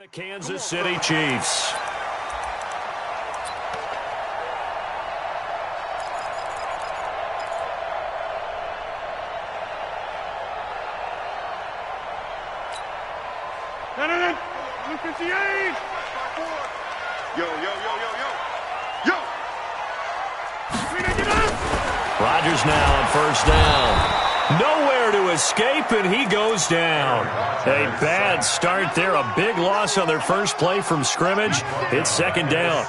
The Kansas City Chiefs. No. 58. Yo. Rodgers now on first down. Nowhere to escape, and he goes down. A bad start there. A big loss on their first play from scrimmage. It's second down.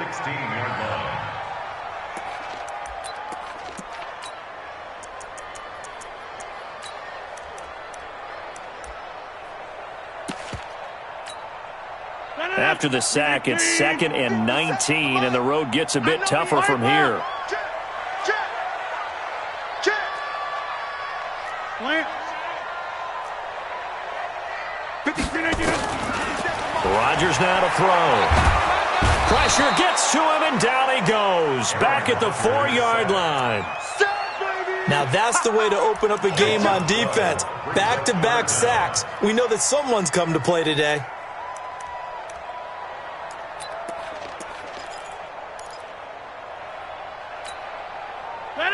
After the sack, it's 2nd and 19, and the road gets a bit tougher from here. Rodgers now to throw. Pressure gets to him, and down he goes. Back at the 4-yard line. Now that's the way to open up a game on defense. Back-to-back sacks. We know that someone's come to play today.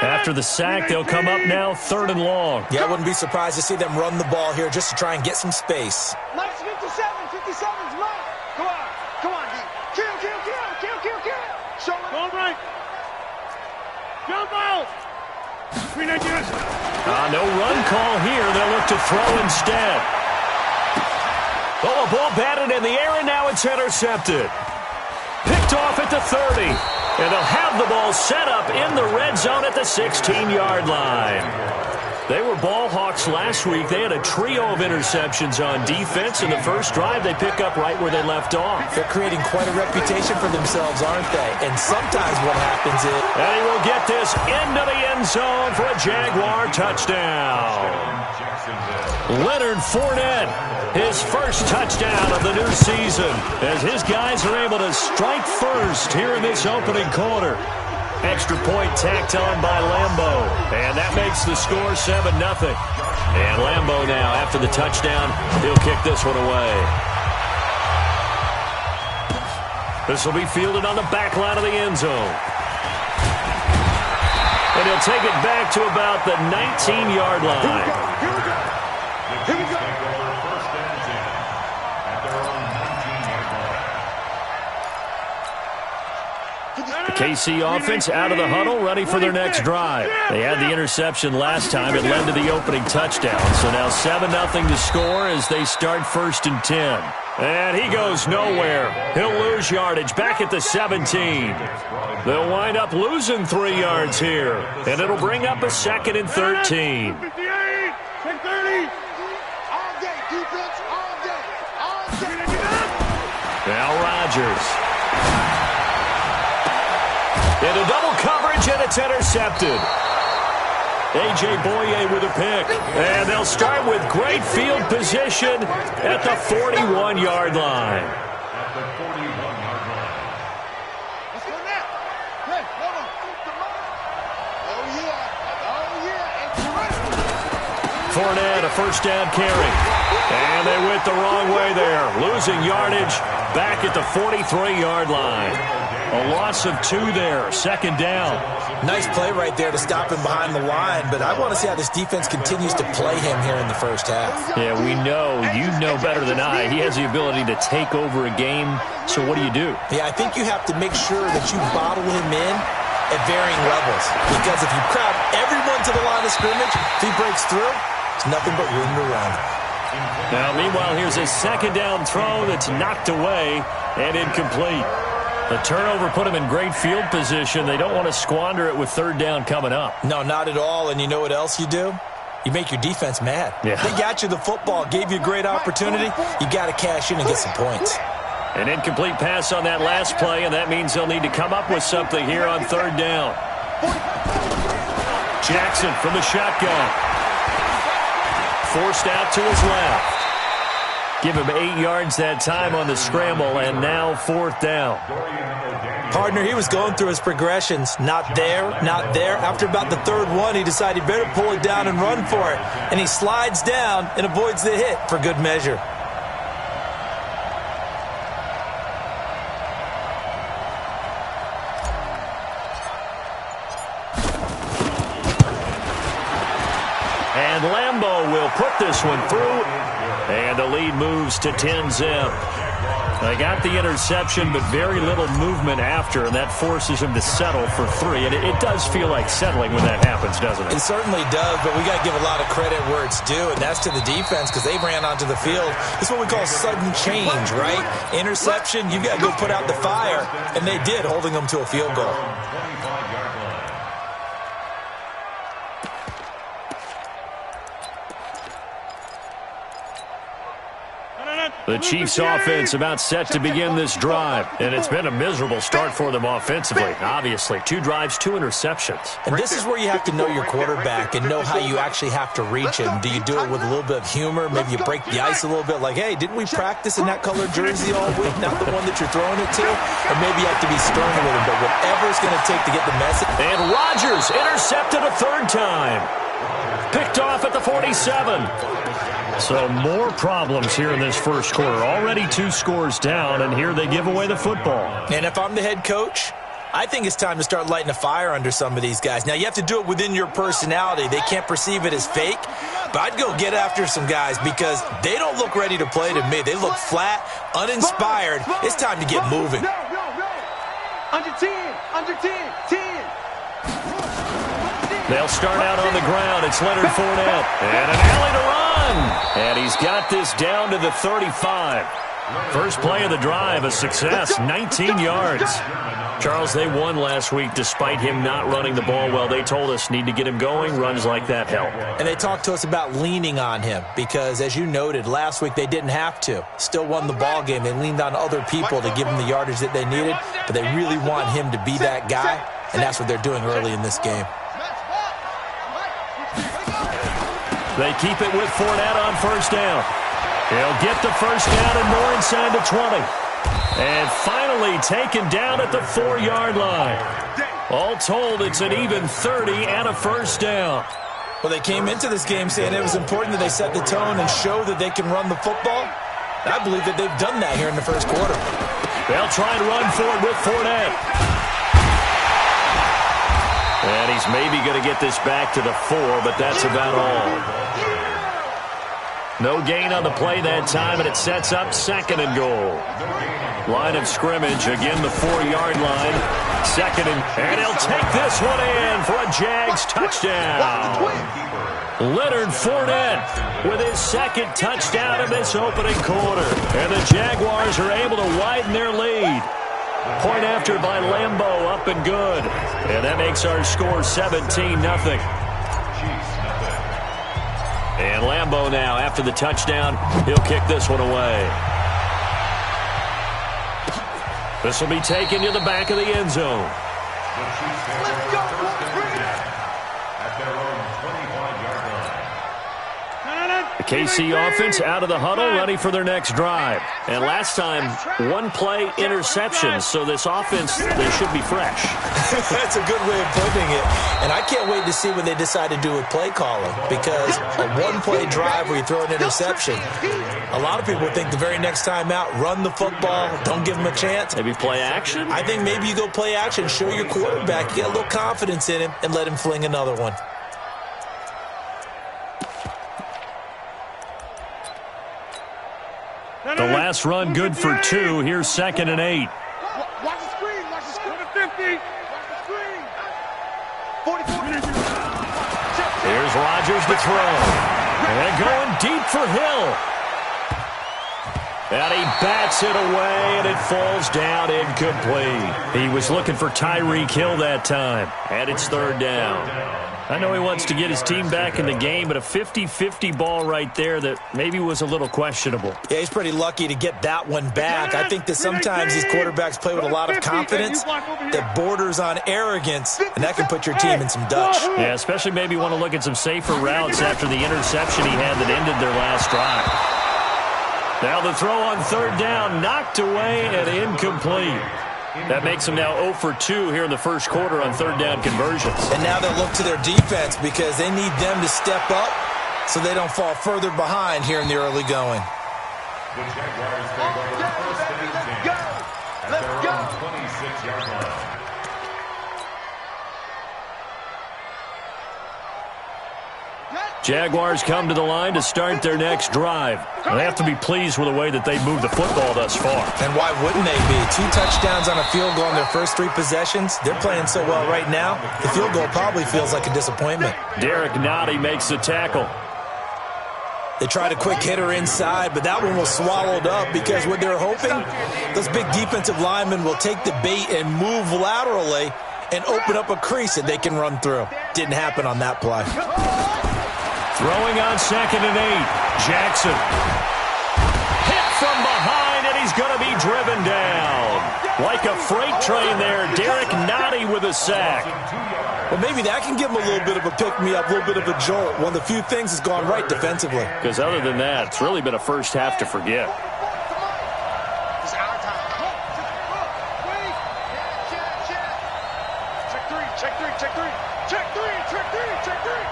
After the sack, they'll come up now 3rd and long. Yeah, I wouldn't be surprised to see them run the ball here just to try and get some space. Nice 57's mine. Come on, D. Kill. Show it. All right. Jump out. No run call here. They'll look to throw instead. Oh, a ball batted in the air, and now it's intercepted. Picked off at the 30. And they'll have the ball set up in the red zone at the 16-yard line. They were ball hawks last week. They had a trio of interceptions on defense. In the first drive, they pick up right where they left off. They're creating quite a reputation for themselves, aren't they? And sometimes what happens is... And he will get this into the end zone for a Jaguar touchdown. Leonard Fournette, his first touchdown of the new season, as his guys are able to strike first here in this opening quarter. Extra point tacked on by Lambeau, and that makes the score 7-0. And Lambeau now, after the touchdown, he'll kick this one away. This will be fielded on the back line of the end zone. And he'll take it back to about the 19-yard line. Here we go. The KC offense out of the huddle, ready for their next drive. They had the interception last time. It led to the opening touchdown. So now 7-0 to score as they start 1st and 10. And he goes nowhere. He'll lose yardage back at the 17. They'll wind up losing 3 yards here. And it'll bring up a 2nd and 13. 58, 10-30. All day, defense, all day. Now Rodgers. Into double coverage, and it's intercepted. A.J. Boye with a pick. And they'll start with great field position at the 41-yard line. Let's go now. Hey, hold on. Oh, yeah. Fournette, a first down carry. And they went the wrong way there. Losing yardage back at the 43-yard line. A loss of 2 there, 2nd down. Nice play right there to stop him behind the line, but I want to see how this defense continues to play him here in the first half. Yeah, we know, you know better than I, he has the ability to take over a game, so what do? Yeah, I think you have to make sure that you bottle him in at varying levels, because if you crowd everyone to the line of scrimmage, if he breaks through, it's nothing but room to run. Now, meanwhile, here's a 2nd down throw that's knocked away and incomplete. The turnover put them in great field position. They don't want to squander it with 3rd down coming up. No, not at all. And you know what else you do? You make your defense mad. Yeah. They got you the football, gave you a great opportunity. You got to cash in and get some points. An incomplete pass on that last play, and that means they'll need to come up with something here on 3rd down. Jackson from the shotgun. Forced out to his left. Give him 8 yards that time on the scramble, and now 4th down. Partner, he was going through his progressions. Not there, not there. After about the 3rd one, he decided he better pull it down and run for it. And he slides down and avoids the hit for good measure. And Lambeau will put this one through, and the lead moves to 10-zip. They got the interception, but very little movement after, and that forces him to settle for 3. And it does feel like settling when that happens, doesn't it? It certainly does, but we got to give a lot of credit where it's due, and that's to the defense because they ran onto the field. This is what we call sudden change, right? Interception, you got to go put out the fire, and they did, holding them to a field goal. The Chiefs' offense about set to begin this drive, and it's been a miserable start for them offensively. Obviously, 2 drives, 2 interceptions. And this is where you have to know your quarterback and know how you actually have to reach him. Do you do it with a little bit of humor? Maybe you break the ice a little bit like, hey, didn't we practice in that colored jersey all week, not the one that you're throwing it to? Or maybe you have to be stern with him, but whatever it's going to take to get the message. And Rodgers intercepted a 3rd time. Picked off at the 47. So more problems here in this first quarter. Already 2 scores down, and here they give away the football. And if I'm the head coach, I think it's time to start lighting a fire under some of these guys. Now, you have to do it within your personality. They can't perceive it as fake, but I'd go get after some guys because they don't look ready to play to me. They look flat, uninspired. It's time to get moving. Under 10, under 10, 10. They'll start out on the ground. It's Leonard Fournette. And an alley to run. And he's got this down to the 35. First play of the drive, a success, 19 yards. Charles, they won last week despite him not running the ball well. They told us need to get him going. Runs like that help. And they talked to us about leaning on him because, as you noted, last week they didn't have to. Still won the ball game. They leaned on other people to give them the yardage that they needed, but they really want him to be that guy, and that's what they're doing early in this game. They keep it with Fournette on first down. He'll get the first down and more inside the 20. And finally taken down at the 4-yard line. All told, it's an even 30 and a first down. Well, they came into this game saying it was important that they set the tone and show that they can run the football. I believe that they've done that here in the first quarter. They'll try and run for it with Fournette. And he's maybe going to get this back to the 4, but that's about all. No gain on the play that time, and it sets up 2nd and goal. Line of scrimmage, again the 4-yard line. 2nd and he'll take this one in for a Jags touchdown. Leonard Fournette with his 2nd touchdown in this opening quarter. And the Jaguars are able to widen their lead. Point after by Lambeau, up and good. And that makes our score 17-0. And Lambeau now, after the touchdown, he'll kick this one away. This will be taken to the back of the end zone. Let's go, at their own 25-yard line. The KC offense out of the huddle, ready for their next drive. And last time, 1-play interceptions, so this offense, they should be fresh. That's a good way of putting it. And I can't wait to see what they decide to do with play calling, because a 1-play drive where you throw an interception, a lot of people think the very next time out, run the football, don't give them a chance. Maybe play action? I think maybe you go play action, show your quarterback, get a little confidence in him, and let him fling another one. The last run good for 2. Here's 2nd and 8. Watch the screen. Watch the screen. 50. Watch the screen. 44. Here's Rodgers to throw. And going deep for Hill. And he bats it away, and it falls down incomplete. He was looking for Tyreek Hill that time. And it's 3rd down. I know he wants to get his team back in the game, but a 50-50 ball right there that maybe was a little questionable. Yeah, he's pretty lucky to get that one back. I think that sometimes these quarterbacks play with a lot of confidence that borders on arrogance, and that can put your team in some Dutch. Yeah, especially maybe want to look at some safer routes after the interception he had that ended their last drive. Now the throw on 3rd down, knocked away and incomplete. That makes them now 0 for 2 here in the first quarter on 3rd down conversions. And now they'll look to their defense because they need them to step up so they don't fall further behind here in the early going. The Jaguars take over first and 10 at their own 26-yard line. Jaguars come to the line to start their next drive. They have to be pleased with the way that they moved the football thus far. And why wouldn't they be? 2 touchdowns on a field goal in their first 3 possessions. They're playing so well right now, the field goal probably feels like a disappointment. Derek Nottie makes the tackle. They tried a quick hitter inside, but that one was swallowed up because what they're hoping, those big defensive linemen will take the bait and move laterally and open up a crease that they can run through. Didn't happen on that play. Throwing on 2nd and 8. Jackson. Hit from behind, and he's going to be driven down. Like a freight train there, Derek Nottie with a sack. Well, maybe that can give him a little bit of a pick-me-up, a little bit of a jolt. One of the few things that's gone right defensively. Because other than that, it's really been a first half to forget. It's our time. Check three, check three, check three. Check three, check three, check three.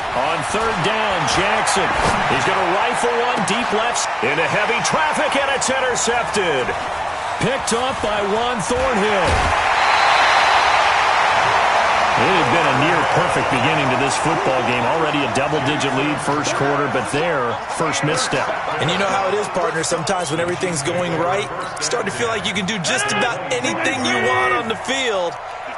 On 3rd down, Jackson. He's going to rifle one deep left into heavy traffic, and it's intercepted. Picked up by Juan Thornhill. It had been a near-perfect beginning to this football game. Already a double-digit lead first quarter, but their first misstep. And you know how it is, partner. Sometimes when everything's going right, you start to feel like you can do just about anything you want on the field.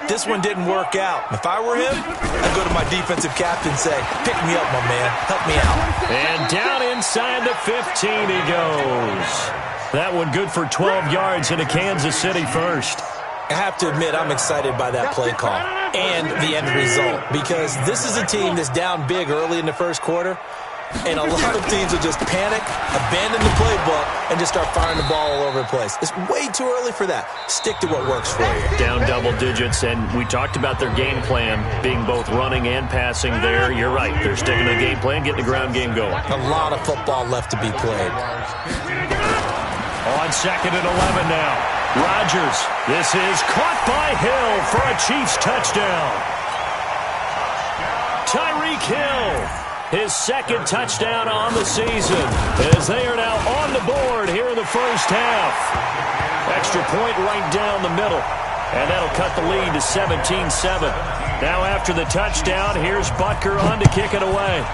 This one didn't work out. If I were him, I'd go to my defensive captain and say, pick me up, my man. Help me out. And down inside the 15 he goes. That one good for 12 yards into Kansas City first. I have to admit, I'm excited by that play call and the end result, because this is a team that's down big early in the first quarter, and a lot of teams will just panic, abandon the playbook, and just start firing the ball all over the place. It's way too early for that. Stick to what works for you. Down double digits, and we talked about their game plan being both running and passing there. You're right. They're sticking to the game plan, getting the ground game going. A lot of football left to be played. On 2nd and 11 now. Rodgers. This is caught by Hill for a Chiefs touchdown. Tyreek Hill, his 2nd touchdown on the season, as they are now on the board here in the first half. Extra point right down the middle, and that'll cut the lead to 17-7. Now after the touchdown, here's Butker on to kick it away.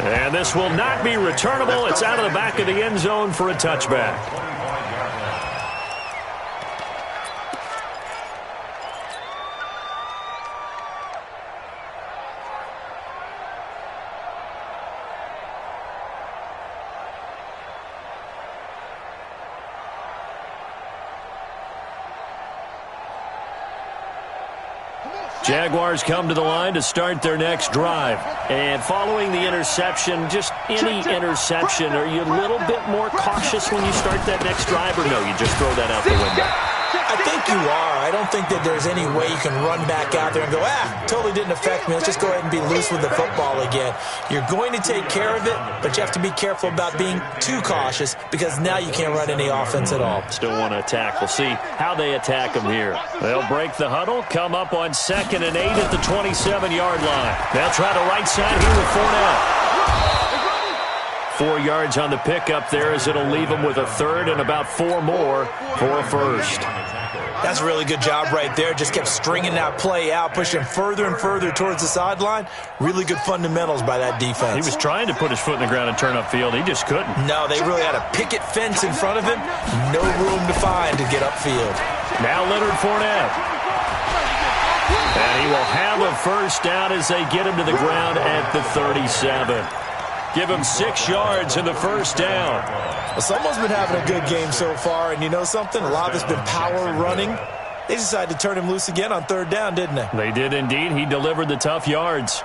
And this will not be returnable. It's out of the back of the end zone for a touchback. Jaguars come to the line to start their next drive. And following the interception, just any interception, are you a little bit more cautious when you start that next drive, or no, you just throw that out the window? I think you are. I don't think that there's any way you can run back out there and go, totally didn't affect me. Let's just go ahead and be loose with the football again. You're going to take care of it, but you have to be careful about being too cautious, because now you can't run any offense at all. Still want to attack. We'll see how they attack them here. They'll break the huddle, come up on 2nd and 8 at the 27-yard line. They'll try the right side here with Fournette. 4 yards on the pickup there, as it'll leave them with a 3rd and about 4 more for a first. That's a really good job right there. Just kept stringing that play out, pushing further and further towards the sideline. Really good fundamentals by that defense. He was trying to put his foot in the ground and turn upfield. He just couldn't. No, they really had a picket fence in front of him. No room to find to get upfield. Now Leonard Fournette. And he will have a first down as they get him to the ground at the 37. Give him 6 yards in the first down. Well, someone's been having a good game so far, and you know something? A lot of it's been power running. They decided to turn him loose again on 3rd down, didn't they? They did indeed. He delivered the tough yards.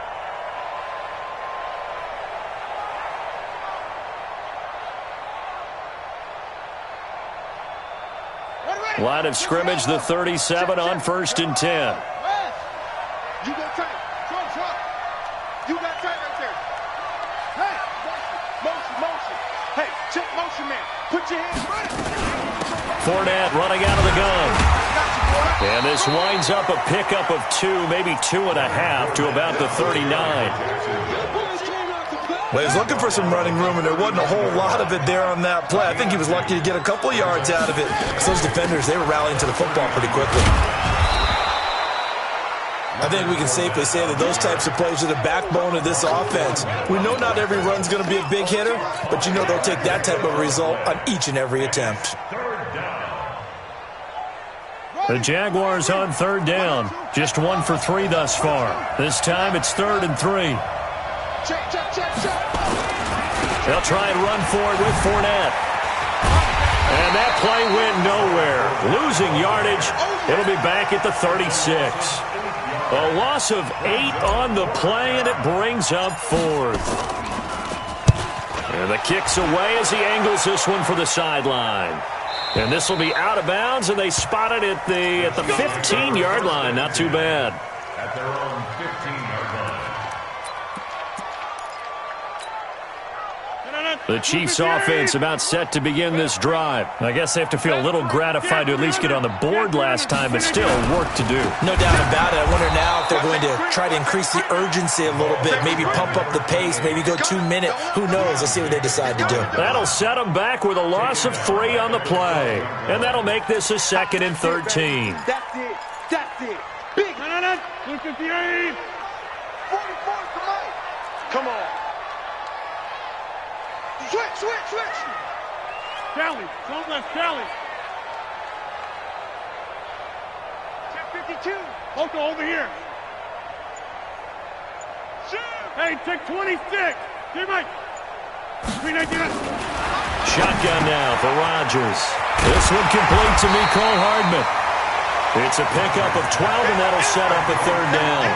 Line of scrimmage, the 37 on 1st and 10. You go tight. Trump. You got tight right there. Hey, motion. Hey, check motion, man. Put your hands right. Fournette running out of the gun. And this winds up a pickup of 2, maybe 2.5 to about the 39. Well, he was looking for some running room, and there wasn't a whole lot of it there on that play. I think he was lucky to get a couple of yards out of it, because those defenders, they were rallying to the football pretty quickly. I think we can safely say that those types of plays are the backbone of this offense. We know not every run's going to be a big hitter, but you know they'll take that type of result on each and every attempt. The Jaguars on third down. Just 1 for 3 thus far. This time it's 3rd and 3. They'll try and run for it with Fournette. And that play went nowhere. Losing yardage. It'll be back at the 36. A loss of 8 on the play, and it brings up 4th. And the kick's away as he angles this one for the sideline. And this will be out of bounds, and they spot it at the 15-yard line. Not too bad. At their own 15-yard line. The Chiefs' offense about set to begin this drive. I guess they have to feel a little gratified to at least get on the board last time, but still work to do. No doubt about it. I wonder now if they're going to try to increase the urgency a little bit, maybe pump up the pace, maybe go 2-minute. Who knows? Let's see what they decide to do. That'll set them back with a loss of 3 on the play. And that'll make this a 2nd and 13. That's it. That's it. Big. 258. 44, come on. Switch. Kelly, don't let Kelly. Check 52. Loco, over here. Hey, check 26. Get Mike. 319. Shotgun now for Rodgers. This one complete to Mecole Hardman. It's a pickup of 12, and that'll set up a 3rd down.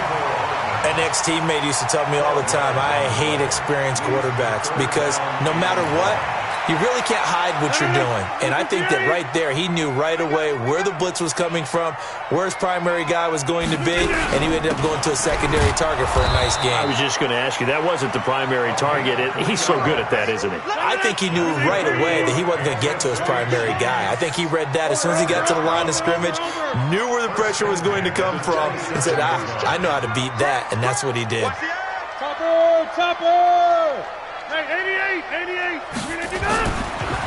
An ex-teammate used to tell me all the time, I hate experienced quarterbacks because no matter what, you really can't hide what you're doing. And I think that right there, he knew right away where the blitz was coming from, where his primary guy was going to be, and he ended up going to a secondary target for a nice game. I was just going to ask you, that wasn't the primary target. He's so good at that, isn't he? I think he knew right away that he wasn't going to get to his primary guy. I think he read that as soon as he got to the line of scrimmage, knew where the pressure was going to come from, and said, I know how to beat that, and that's what he did. Topper! Hey, 88, 399.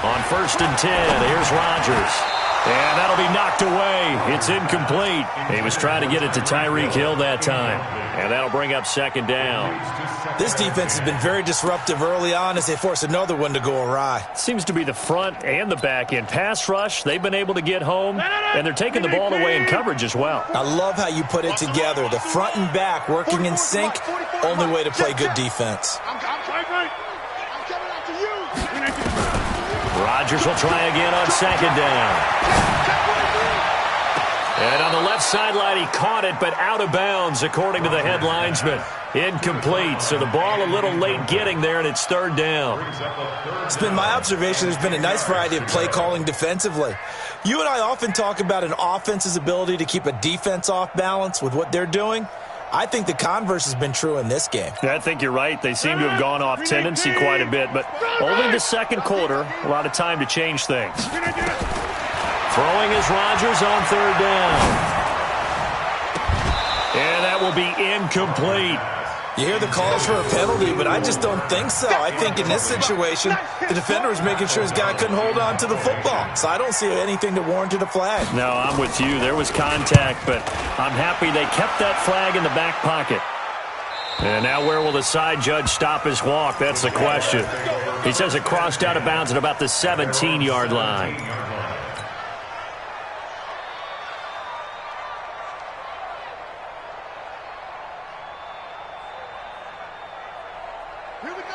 On 1st and 10, here's Rodgers. And that'll be knocked away. It's incomplete. He was trying to get it to Tyreek Hill that time. And that'll bring up 2nd down. This defense has been very disruptive early on as they force another one to go awry. Seems to be the front and the back end. Pass rush, they've been able to get home, and they're taking the ball away in coverage as well. I love how you put it together. The front and back working in sync, only way to play good defense. I'm coming out to you. Rodgers will try again on 2nd down. And on the left sideline, he caught it, but out of bounds, according to the head linesman. Incomplete, so the ball a little late getting there, and it's 3rd down. It's been my observation there's been a nice variety of play calling defensively. You and I often talk about an offense's ability to keep a defense off balance with what they're doing. I think the converse has been true in this game. I think you're right. They seem to have gone off tendency quite a bit, but only the 2nd quarter, a lot of time to change things. Throwing is Rodgers on 3rd down. And that will be incomplete. You hear the calls for a penalty, but I just don't think so. I think in this situation, the defender was making sure his guy couldn't hold on to the football. So I don't see anything that warranted a flag. No, I'm with you. There was contact, but I'm happy they kept that flag in the back pocket. And now where will the side judge stop his walk? That's the question. He says it crossed out of bounds at about the 17-yard line.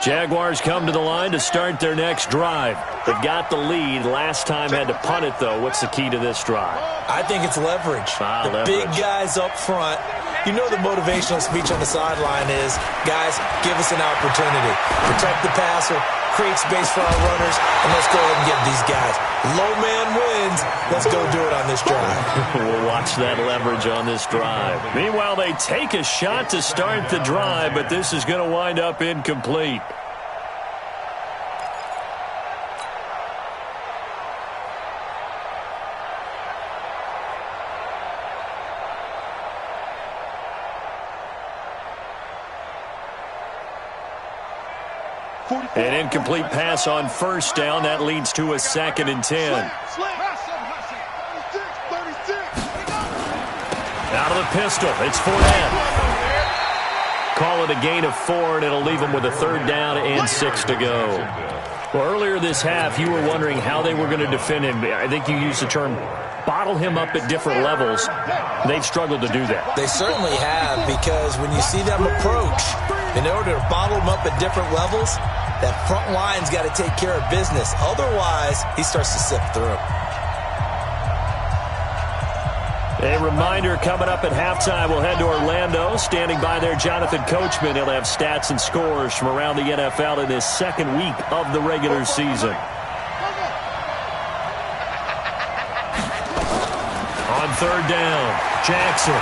Jaguars come to the line to start their next drive. They've got the lead. Last time had to punt it, though. What's the key to this drive? I think it's leverage. Leverage. Big guys up front. You know the motivational speech on the sideline is, guys, give us an opportunity. Protect the passer, create space for our runners, and let's go ahead and get these guys. Low man wins. Let's go do it on this drive. We'll watch that leverage on this drive. Meanwhile, they take a shot to start the drive, but this is going to wind up incomplete. An incomplete pass on first down. That leads to a 2nd and 10. Out of the pistol, it's Fournette. Call it a gain of 4, and it'll leave them with a 3rd down and 6 to go. Well, earlier this half, you were wondering how they were going to defend him. I think you used the term bottle him up at different levels. They've struggled to do that. They certainly have, because when you see them approach, in order to bottle him up at different levels, that front line's got to take care of business. Otherwise, he starts to sift through. A reminder, coming up at halftime, we'll head to Orlando. Standing by there, Jonathan Coachman. He'll have stats and scores from around the NFL in his 2nd week of the regular season. On 3rd down, Jackson.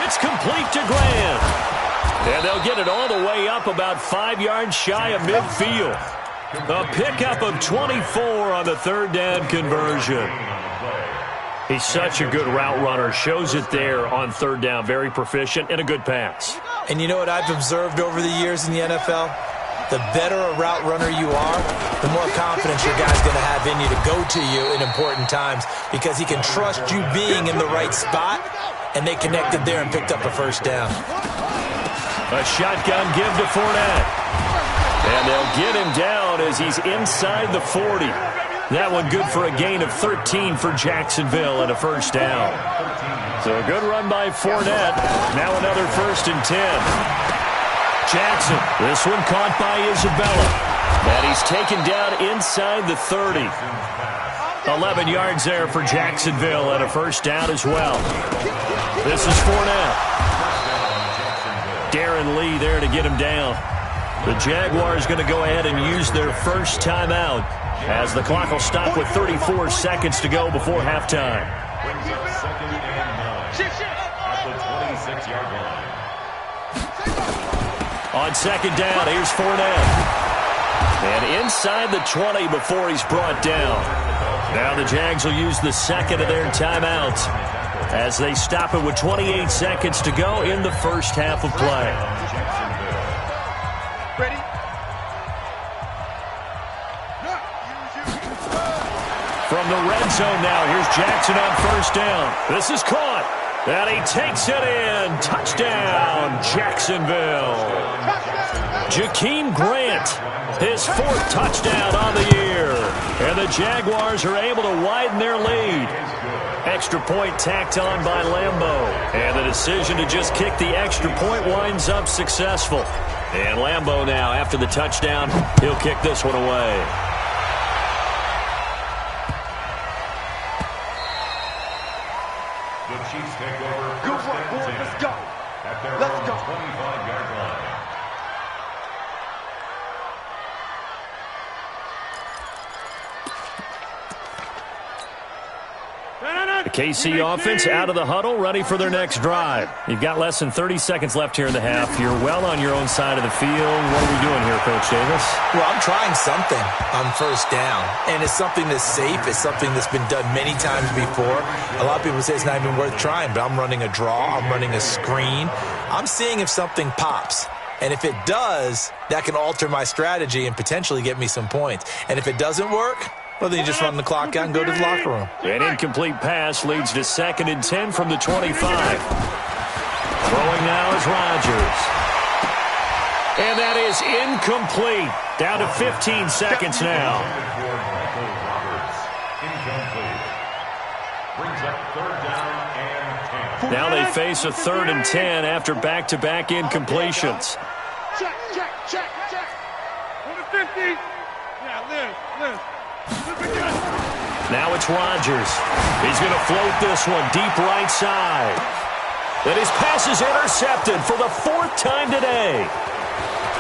It's complete to Grant. And they'll get it all the way up about 5 yards shy of midfield. A pickup of 24 on the 3rd down conversion. He's such a good route runner. Shows it there on 3rd down. Very proficient and a good pass. And you know what I've observed over the years in the NFL? The better a route runner you are, the more confidence your guy's going to have in you to go to you in important times, because he can trust you being in the right spot, and they connected there and picked up a 1st down. A shotgun give to Fournette. And they'll get him down as he's inside the 40. That one good for a gain of 13 for Jacksonville and a 1st down. So a good run by Fournette. Now another 1st and 10. Jackson, this one caught by Isabella. And he's taken down inside the 30. 11 yards there for Jacksonville and a 1st down as well. This is Fournette. Darren Lee there to get him down. The Jaguars going to go ahead and use their first timeout, as the clock will stop with 34 seconds to go before halftime. Brings up 2nd and 9 at the 26-yard line. On 2nd down, here's Fournette. And inside the 20 before he's brought down. Now the Jags will use the 2nd of their timeouts as they stop it with 28 seconds to go in the first half of play. Ready? From the red zone now, here's Jackson on 1st down. This is caught, and he takes it in. Touchdown, Jacksonville. Jakeem Grant, his 4th touchdown on the year. And the Jaguars are able to widen their lead. Extra point tacked on by Lambeau. And the decision to just kick the extra point winds up successful. And Lambeau now, after the touchdown, he'll kick this one away. The Chiefs take over. Good work, boys. Let's go. At their Let's own go. 25-yard line. The KC offense out of the huddle, ready for their next drive. You've got less than 30 seconds left here in the half. You're well on your own side of the field. What are we doing here, Coach Davis? Well, I'm trying something on 1st down, and it's something that's safe. It's something that's been done many times before. A lot of people say it's not even worth trying, but I'm running a draw. I'm running a screen. I'm seeing if something pops. And if it does, that can alter my strategy and potentially get me some points. And if it doesn't work, well, then you just run the clock out and go to the locker room. An incomplete pass leads to 2nd and 10 from the 25. Throwing now is Rodgers. And that is incomplete. Down to 15 seconds now. Now they face a 3rd and 10 after back-to-back incompletions. Check, check, check, check. On the 50. Yeah, Liz. Now it's Rodgers. He's going to float this one deep right side. And his pass is intercepted for the 4th time today.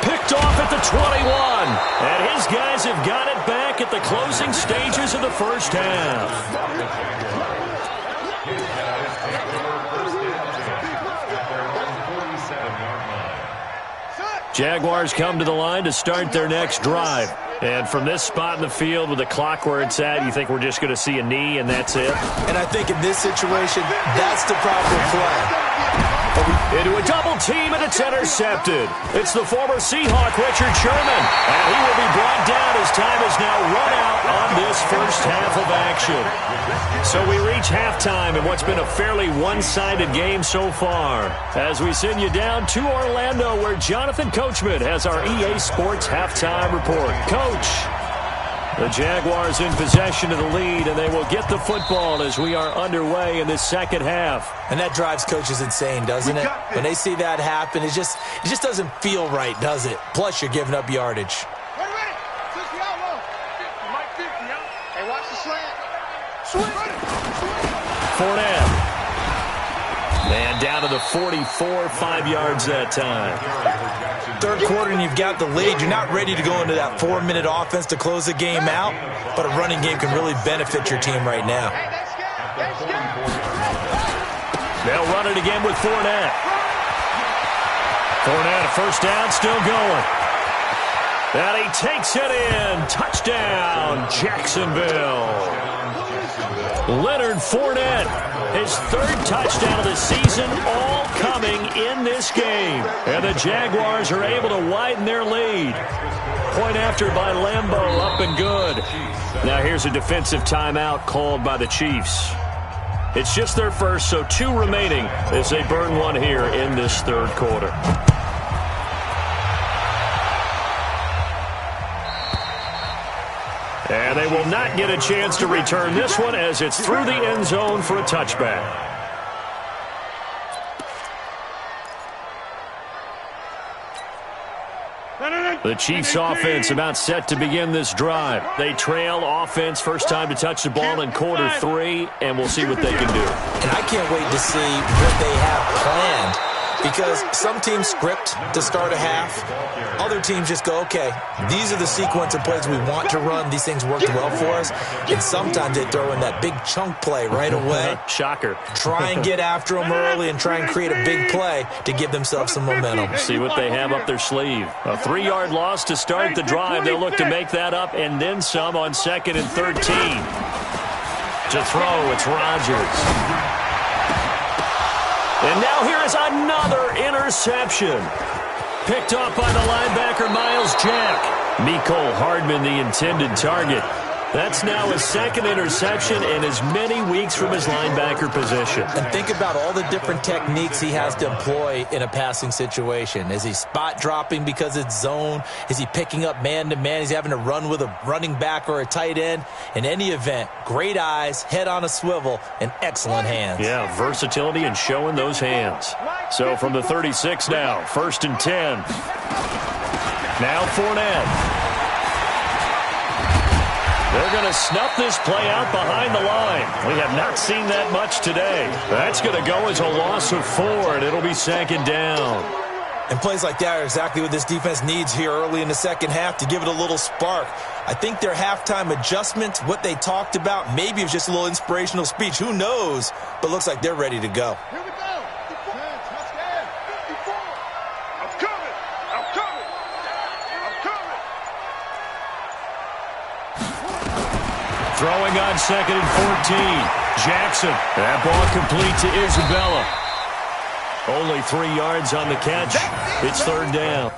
Picked off at the 21. And his guys have got it back at the closing stages of the first half. Jaguars come to the line to start their next drive. And from this spot in the field with the clock where it's at, you think we're just going to see a knee and that's it? And I think in this situation, that's the proper play. Into a double team, and it's intercepted. It's the former Seahawk, Richard Sherman. And he will be brought down as time is now run out on this first half of action. So we reach halftime in what's been a fairly one-sided game so far. As we send you down to Orlando, where Jonathan Coachman has our EA Sports halftime report. Coach. The Jaguars in possession of the lead, and they will get the football as we are underway in this second half. And that drives coaches insane, doesn't it? When they see that happen, it just doesn't feel right, does it? Plus, you're giving up yardage. Ready. Switch the outlaw. Mike 50, Hey, watch the slant. Switch. Fournette. Man, down to the 44, 5 yards that time. Third quarter and you've got the lead. You're not ready to go into that 4-minute offense to close the game out, but a running game can really benefit your team right now. They'll run it again with Fournette. Fournette, first down, still going. And he takes it in. Touchdown, Jacksonville. Leonard Fournette, his third touchdown of the season, all coming in this game. And the Jaguars are able to widen their lead. Point after by Lambeau, up and good. Now here's a defensive timeout called by the Chiefs. It's just their first, so 2 remaining as they burn one here in this third quarter. And they will not get a chance to return this one as it's through the end zone for a touchback. The Chiefs offense about set to begin this drive. They trail offense, first time to touch the ball in quarter 3, and we'll see what they can do. And I can't wait to see what they have planned, because some teams script to start a half. Other teams just go, okay, these are the sequence of plays we want to run. These things worked well for us. And sometimes they throw in that big chunk play right away. Shocker. Try and get after them early and try and create a big play to give themselves some momentum. See what they have up their sleeve. A 3-yard loss to start the drive. They'll look to make that up and then some on 2nd and 13. To throw, it's Rodgers. And now here is another interception. Picked off by the linebacker, Miles Jack. Mecole Hardman, the intended target. That's now his 2nd interception in as many weeks from his linebacker position. And think about all the different techniques he has to employ in a passing situation. Is he spot dropping because it's zone? Is he picking up man-to-man? Is he having to run with a running back or a tight end? In any event, great eyes, head on a swivel, and excellent hands. Yeah, versatility and showing those hands. So from the 36 now, 1st and 10. Now Fournette. They're going to snuff this play out behind the line. We have not seen that much today. That's going to go as a loss of 4, and it'll be 2nd down. And plays like that are exactly what this defense needs here early in the second half to give it a little spark. I think their halftime adjustment, what they talked about, maybe it was just a little inspirational speech. Who knows? But looks like they're ready to go. Here we go. 54. Touchdown. 54. I'm coming. I'm coming. I'm coming. Throwing on 2nd and 14. Jackson. That ball complete to Isabella. Only 3 yards on the catch. It's 3rd down.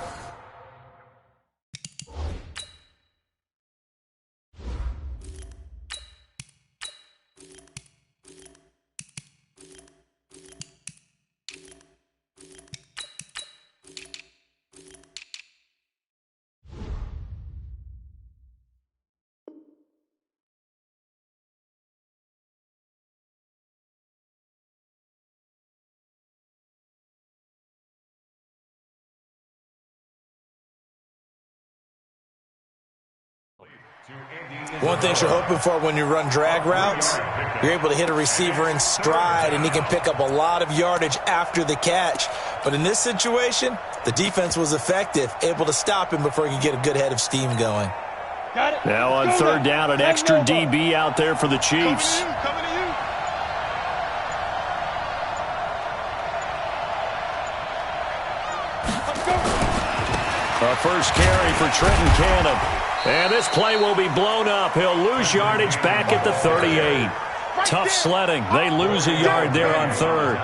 One thing you're hoping for when you run drag routes, you're able to hit a receiver in stride, and he can pick up a lot of yardage after the catch. But in this situation, the defense was effective, able to stop him before he could get a good head of steam going. Got it. Now on 3rd down, an extra DB out there for the Chiefs. Coming to you. A first carry for Trenton Cannon. And this play will be blown up. He'll lose yardage back at the 38. Tough sledding. They lose a yard there on 3rd.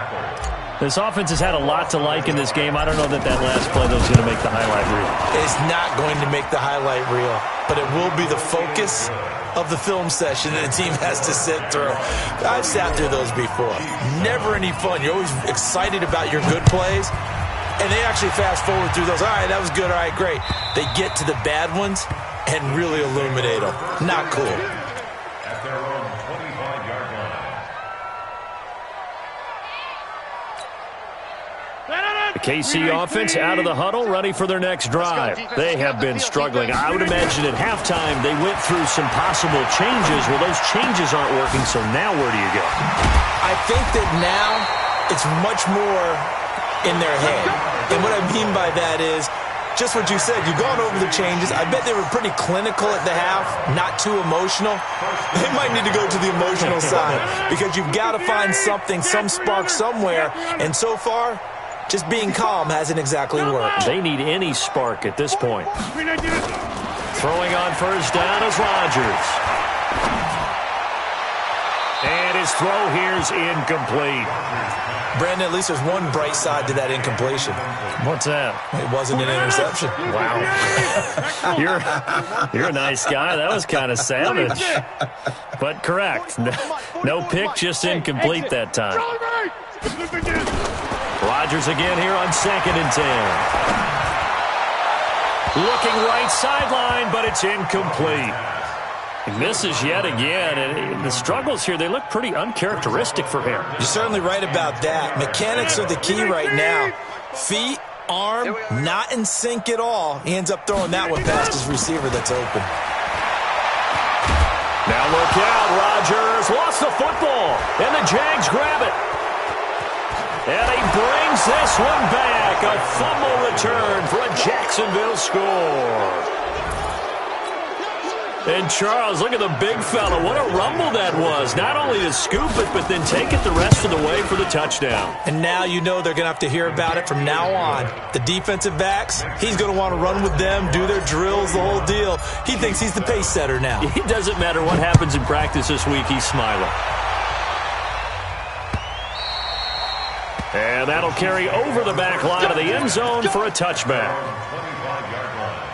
This offense has had a lot to like in this game. I don't know that last play, though, is going to make the highlight reel. It's not going to make the highlight reel, but it will be the focus of the film session that the team has to sit through. I've sat through those before. Never any fun. You're always excited about your good plays, and they actually fast forward through those. All right, that was good. All right, great. They get to the bad ones and really illuminate them. Not cool. At their own 25-yard line. The KC offense out of the huddle, ready for their next drive. They have been struggling. I would imagine at halftime they went through some possible changes. Well, those changes aren't working, so now where do you go? I think that now it's much more in their head. And what I mean by that is just what you said. You've gone over the changes. I bet they were pretty clinical at the half, not too emotional. They might need to go to the emotional side because you've got to find something, some spark somewhere. And so far, just being calm hasn't exactly worked. They need any spark at this point. Throwing on first down is Rodgers. And his throw here's incomplete. Brandon, at least there's one bright side to that incompletion. What's that? It wasn't an interception. Wow. You're a nice guy. That was kind of savage. But correct. No pick, just incomplete that time. Rodgers again here on 2nd and 10. Looking right sideline, but it's incomplete. He misses yet again, and the struggles here, they look pretty uncharacteristic for him. You're certainly right about that. Mechanics are the key right now. Feet, arm, not in sync at all. He ends up throwing that one past his receiver that's open. Now look out, Rodgers lost the football, and the Jags grab it. And he brings this one back. A fumble return for a Jacksonville score. And Charles, look at the big fella. What a rumble that was. Not only to scoop it, but then take it the rest of the way for the touchdown. And now you know they're going to have to hear about it from now on. The defensive backs, he's going to want to run with them, do their drills, the whole deal. He thinks he's the pace setter now. It doesn't matter what happens in practice this week, he's smiling. And that'll carry over the back line of the end zone for a touchback. 25-yard line.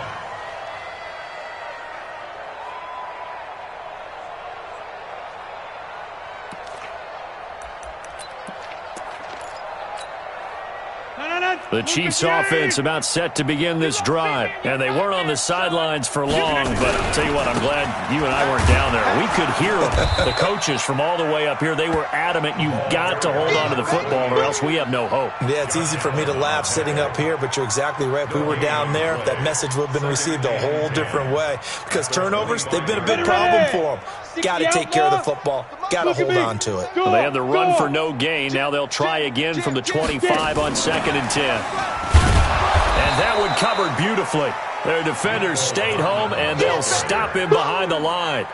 The Chiefs offense about set to begin this drive. And they weren't on the sidelines for long, but I'll tell you what, I'm glad you and I weren't down there. We could hear the coaches from all the way up here. They were adamant, you've got to hold on to the football or else we have no hope. Yeah, it's easy for me to laugh sitting up here, but you're exactly right. If we were down there, that message would have been received a whole different way. Because turnovers, they've been a big problem for them. Got to take care of the football. Got to hold on to it. Well, they had the run for no gain. Now they'll try again from the 25 on 2nd and 10. And that one covered beautifully. Their defenders stayed home, and they'll stop him behind the line.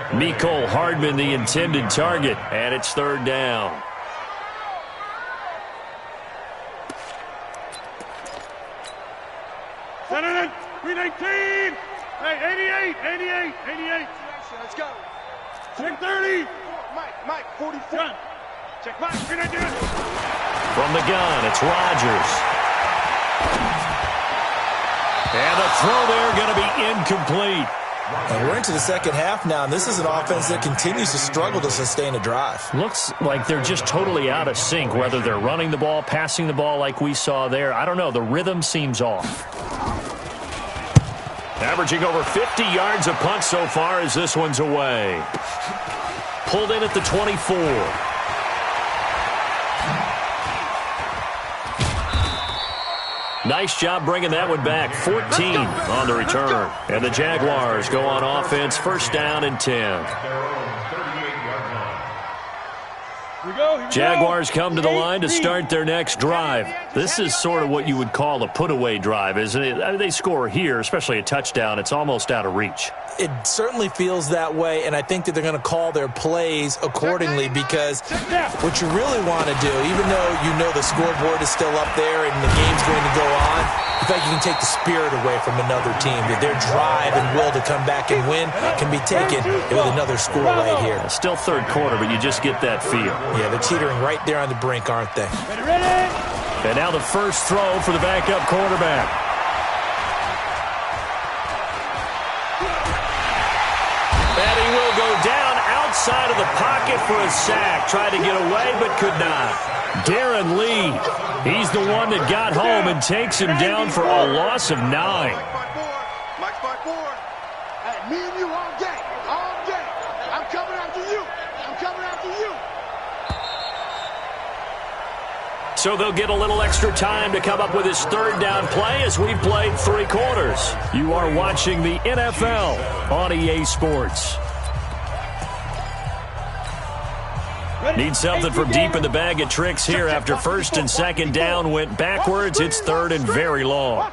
Mecole Hardman, the intended target, and it's 3rd down. Senator, 319. Hey, 88. Let's go. Check 30. Mike, 44. Check Mike, 319. From the gun, it's Rodgers. And the throw there going to be incomplete. And we're into the second half now, and this is an offense that continues to struggle to sustain a drive. Looks like they're just totally out of sync, whether they're running the ball, passing the ball like we saw there. I don't know. The rhythm seems off. Averaging over 50 yards a punt so far as this one's away. Pulled in at the 24. Nice job bringing that one back. 14 on the return. And the Jaguars go on offense, 1st down and 10. Jaguars come to the line to start their next drive. This is sort of what you would call a put-away drive, isn't it? I mean, they score here, especially a touchdown. It's almost out of reach. It certainly feels that way, and I think that they're going to call their plays accordingly because what you really want to do, even though you know the scoreboard is still up there and the game's going to go on, I feel like you can take the spirit away from another team. That their drive and will to come back and win can be taken with another score right here. Still third quarter, but you just get that feel. Yeah, they're teetering right there on the brink, aren't they? And now the first throw for the backup quarterback. And he will go down outside of the pocket for a sack. Tried to get away, but could not. Darren Lee, he's the one that got home and takes him down for a loss of 9. Mike's 5-4. Hey, me and you all day. All day. I'm coming after you. I'm coming after you. So they'll get a little extra time to come up with his third down play as we've played 3 quarters. You are watching the NFL on EA Sports. Need something from deep in the bag of tricks here after first and second down went backwards. It's third and very long.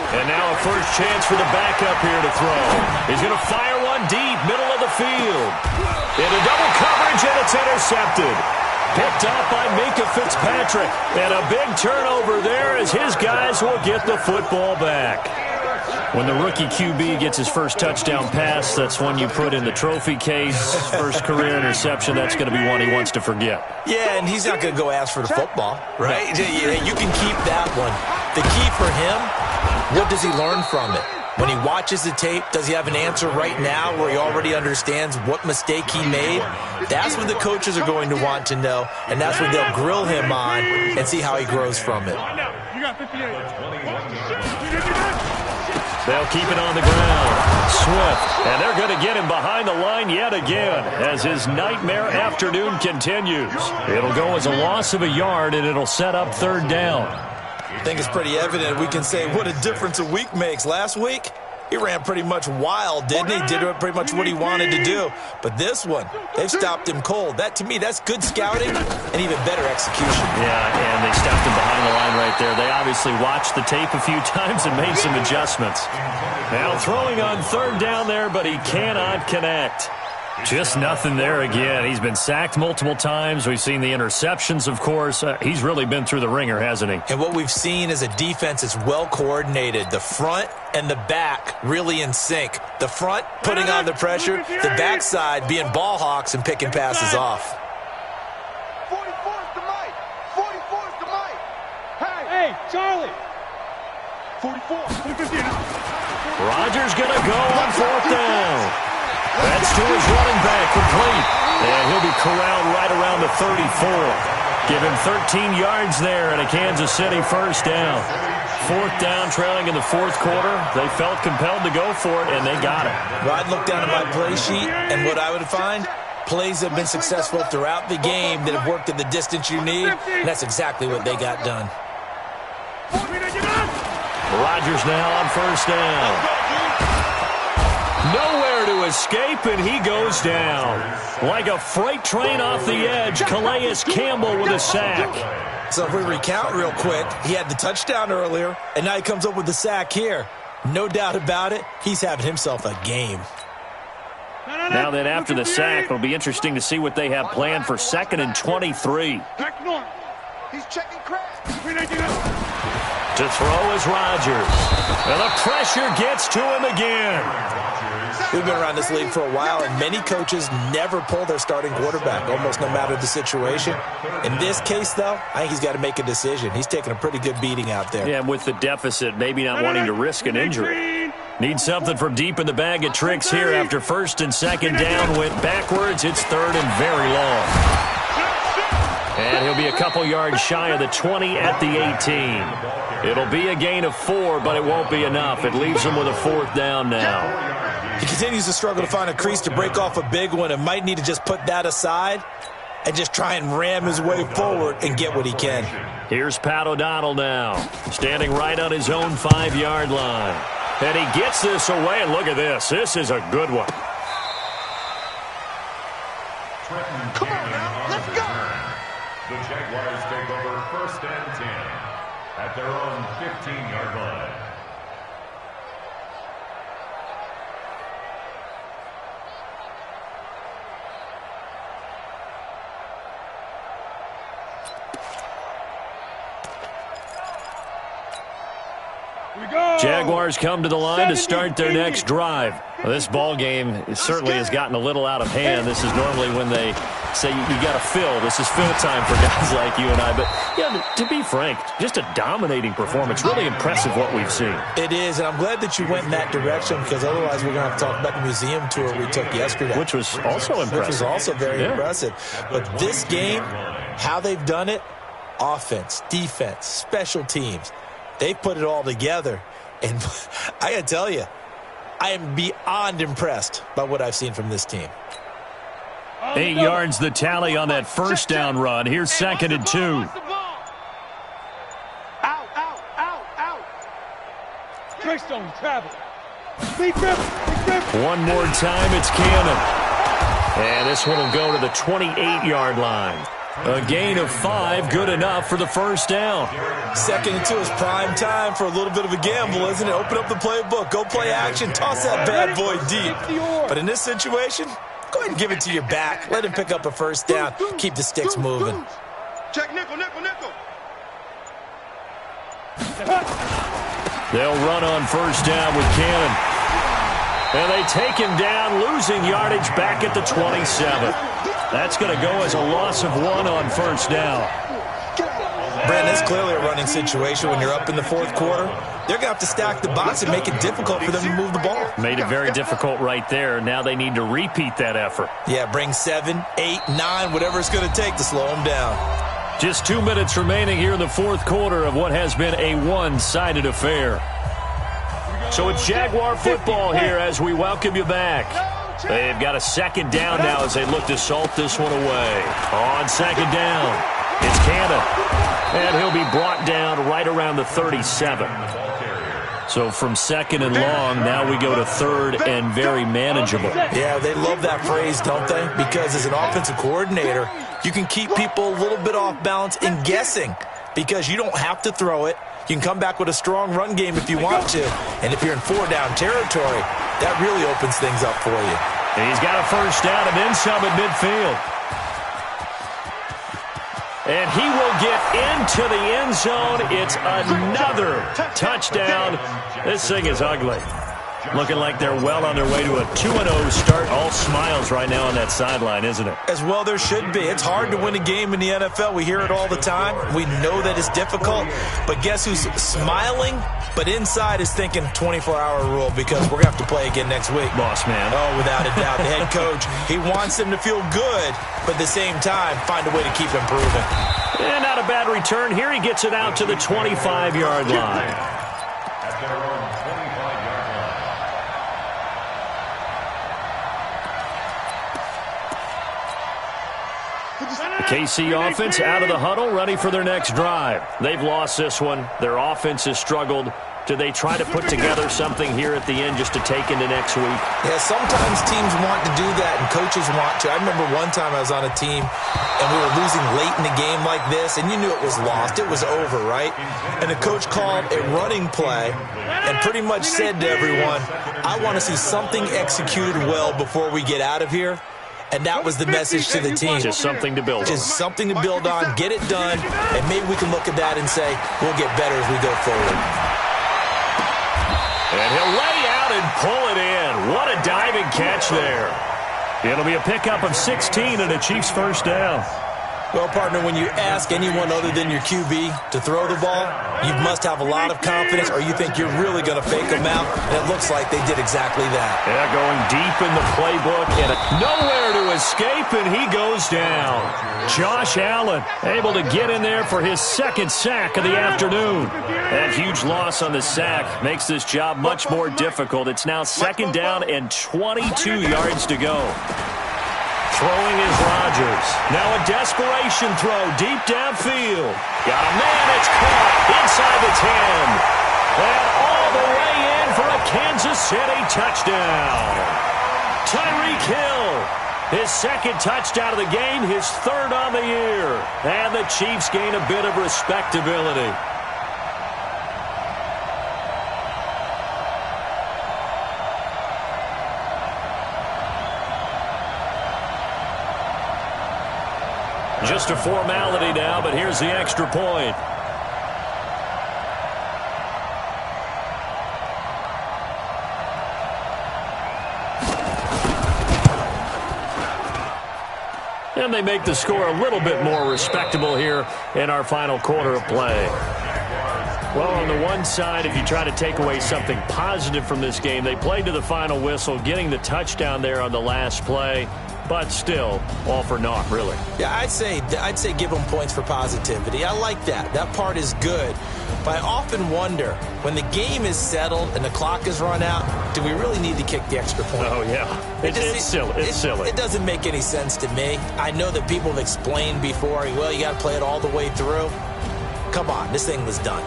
And now a first chance for the backup here to throw. He's going to fire one deep, middle of the field. Into double coverage, and it's intercepted. Picked up by Minka Fitzpatrick. And a big turnover there as his guys will get the football back. When the rookie QB gets his first touchdown pass, that's one you put in the trophy case. First career interception, that's going to be one he wants to forget. Yeah, and he's not going to go ask for the football, right? You can keep that one. The key for him, what does he learn from it? When he watches the tape, does he have an answer right now where he already understands what mistake he made? That's what the coaches are going to want to know, and that's what they'll grill him on and see how he grows from it. You got 58. They'll keep it on the ground. Swift, and they're going to get him behind the line yet again as his nightmare afternoon continues. It'll go as a loss of a yard, and it'll set up third down. I think it's pretty evident we can say what a difference a week makes. Last week, he ran pretty much wild, didn't he? Did pretty much what he wanted to do. But this one, they've stopped him cold. That, to me, that's good scouting and even better execution. Yeah, and they stopped him behind the line right there. They obviously watched the tape a few times and made some adjustments. Now throwing on third down there, but he cannot connect. Just nothing there again. He's been sacked multiple times. We've seen the interceptions, of course. He's really been through the ringer, hasn't he? And what we've seen is a defense that's well coordinated. The front and the back really in sync. The front putting on the pressure, the backside being ball hawks and picking passes off. 44's the mic. 44's the mic. Hey, Charlie. 44. Rodgers going to go on fourth down. That's to his running back, complete. And he'll be corralled right around the 34. Give him 13 yards there and a Kansas City first down. Fourth down, trailing in the fourth quarter. They felt compelled to go for it, and they got it. Well, I'd look down at my play sheet, and what I would find, plays have been successful throughout the game that have worked at the distance you need, and that's exactly what they got done. Rodgers now on first down. Nowhere to escape, and he goes down. Like a freight train off the edge, Calais Campbell with a sack. So if we recount real quick, he had the touchdown earlier, and now he comes up with the sack here. No doubt about it, he's having himself a game. Now then, after the sack, it'll be interesting to see what they have planned for 2nd and 23. He's checking crack. To throw is Rodgers. And the pressure gets to him again. We've been around this league for a while, and many coaches never pull their starting quarterback, almost no matter the situation. In this case, though, I think he's got to make a decision. He's taking a pretty good beating out there. Yeah, with the deficit, maybe not wanting to risk an injury. Need something from deep in the bag of tricks here after first and second down went backwards. It's third and very long. And he'll be a couple yards shy of the 20 at the 18. It'll be a gain of 4, but it won't be enough. It leaves him with a fourth down now. He continues to struggle to find a crease to break off a big one and might need to just put that aside and just try and ram his way forward and get what he can. Here's Pat O'Donnell now, standing right on his own 5-yard line. And he gets this away, and look at this. This is a good one. Come on now, let's go. The Jaguars take over 1st and 10 at their own 15-yard line. Jaguars come to the line to start their next drive. Well, this ball game certainly has gotten a little out of hand. This is normally when they say you got to fill. This is fill time for guys like you and I. But, yeah, to be frank, just a dominating performance. Really impressive what we've seen. It is, and I'm glad that you went in that direction because otherwise we're going to have to talk about the museum tour we took yesterday. Which was also impressive. Which was also very impressive. But this game, how they've done it, offense, defense, special teams, they've put it all together. And I got to tell you, I am beyond impressed by what I've seen from this team. 8 yards the tally on that first down run. Here's 2nd and 2. Out, out, out, out. Greystone travel. Big grip, big grip. One more time, it's Cannon. And this one will go to the 28-yard line. A gain of 5, good enough for the first down. 2nd and 2 is prime time for a little bit of a gamble, isn't it? Open up the playbook, go play action, toss that bad boy deep. But in this situation, go ahead and give it to your back. Let him pick up a first down. Keep the sticks moving. Check nickel, nickel, nickel. They'll run on first down with Cannon. And they take him down, losing yardage back at the 27. That's going to go as a loss of 1 on first down. Brandon, it's clearly a running situation when you're up in the 4th quarter. They're going to have to stack the box and make it difficult for them to move the ball. Made it very difficult right there. Now they need to repeat that effort. Yeah, bring 7, 8, 9, whatever it's going to take to slow them down. Just 2 minutes remaining here in the 4th quarter of what has been a one-sided affair. So it's Jaguar football here as we welcome you back. They've got a 2nd down now as they look to salt this one away. On 2nd down, it's Cannon. And he'll be brought down right around the 37. So from 2nd and long, now we go to 3rd and very manageable. Yeah, they love that phrase, don't they? Because as an offensive coordinator, you can keep people a little bit off balance in guessing because you don't have to throw it. You can come back with a strong run game if you want to. And if you're in 4-down territory, that really opens things up for you. And he's got a first down and then some at midfield. And he will get into the end zone. It's another touchdown. This thing is ugly. Looking like they're well on their way to a 2-0 start. All smiles right now on that sideline, isn't it? As well there should be. It's hard to win a game in the NFL. We hear it all the time. We know that it's difficult. But guess who's smiling? But inside is thinking 24-hour rule because we're going to have to play again next week. Boss man. Oh, without a doubt. The head coach, he wants them to feel good, but at the same time, find a way to keep improving. And not a bad return. Here he gets it out to the 25-yard line. At their own 25-yard line. KC offense out of the huddle, ready for their next drive. They've lost this one. Their offense has struggled. Do they try to put together something here at the end just to take into next week? Yeah, sometimes teams want to do that and coaches want to. I remember one time I was on a team and we were losing late in the game like this, and you knew it was lost. It was over, right? And the coach called a running play and pretty much said to everyone, I want to see something executed well before we get out of here. And that was the message to the team. Just something to build on. Just something to build on, get it done, and maybe we can look at that and say, we'll get better as we go forward. And he'll lay out and pull it in. What a diving catch there. It'll be a pickup of 16 and a Chiefs first down. Well, partner, when you ask anyone other than your QB to throw the ball, you must have a lot of confidence or you think you're really going to fake them out, and it looks like they did exactly that. Yeah, going deep in the playbook and nowhere to escape, and he goes down. Josh Allen able to get in there for his 2nd sack of the afternoon. That huge loss on the sack makes this job much more difficult. It's now 2nd down and 22 yards to go. Throwing is Rodgers. Now a desperation throw deep downfield. Got a man, it's caught inside the 10. And all the way in for a Kansas City touchdown. Tyreek Hill His second touchdown of the game, his third on the year. And the Chiefs gain a bit of respectability. Just a formality now, but here's the extra point. And they make the score a little bit more respectable here in our final quarter of play. Well, on the one side, if you try to take away something positive from this game, they played to the final whistle, getting the touchdown there on the last play. But still, all for naught, really. Yeah, I'd say give them points for positivity. I like that. That part is good. But I often wonder, when the game is settled and the clock is run out, do we really need to kick the extra point? Oh, yeah. It's silly. It's silly. It doesn't make any sense to me. I know that people have explained before, well, you got to play it all the way through. Come on, this thing was done.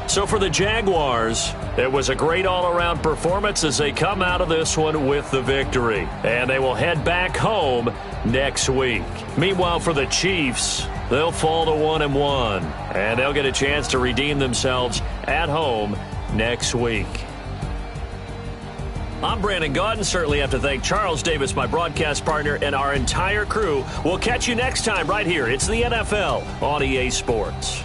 So for the Jaguars, it was a great all-around performance as they come out of this one with the victory. And they will head back home next week. Meanwhile, for the Chiefs, they'll fall to 1-1. And they'll get a chance to redeem themselves at home next week. I'm Brandon Gaudin. Certainly have to thank Charles Davis, my broadcast partner, and our entire crew. We'll catch you next time right here. It's the NFL on EA Sports.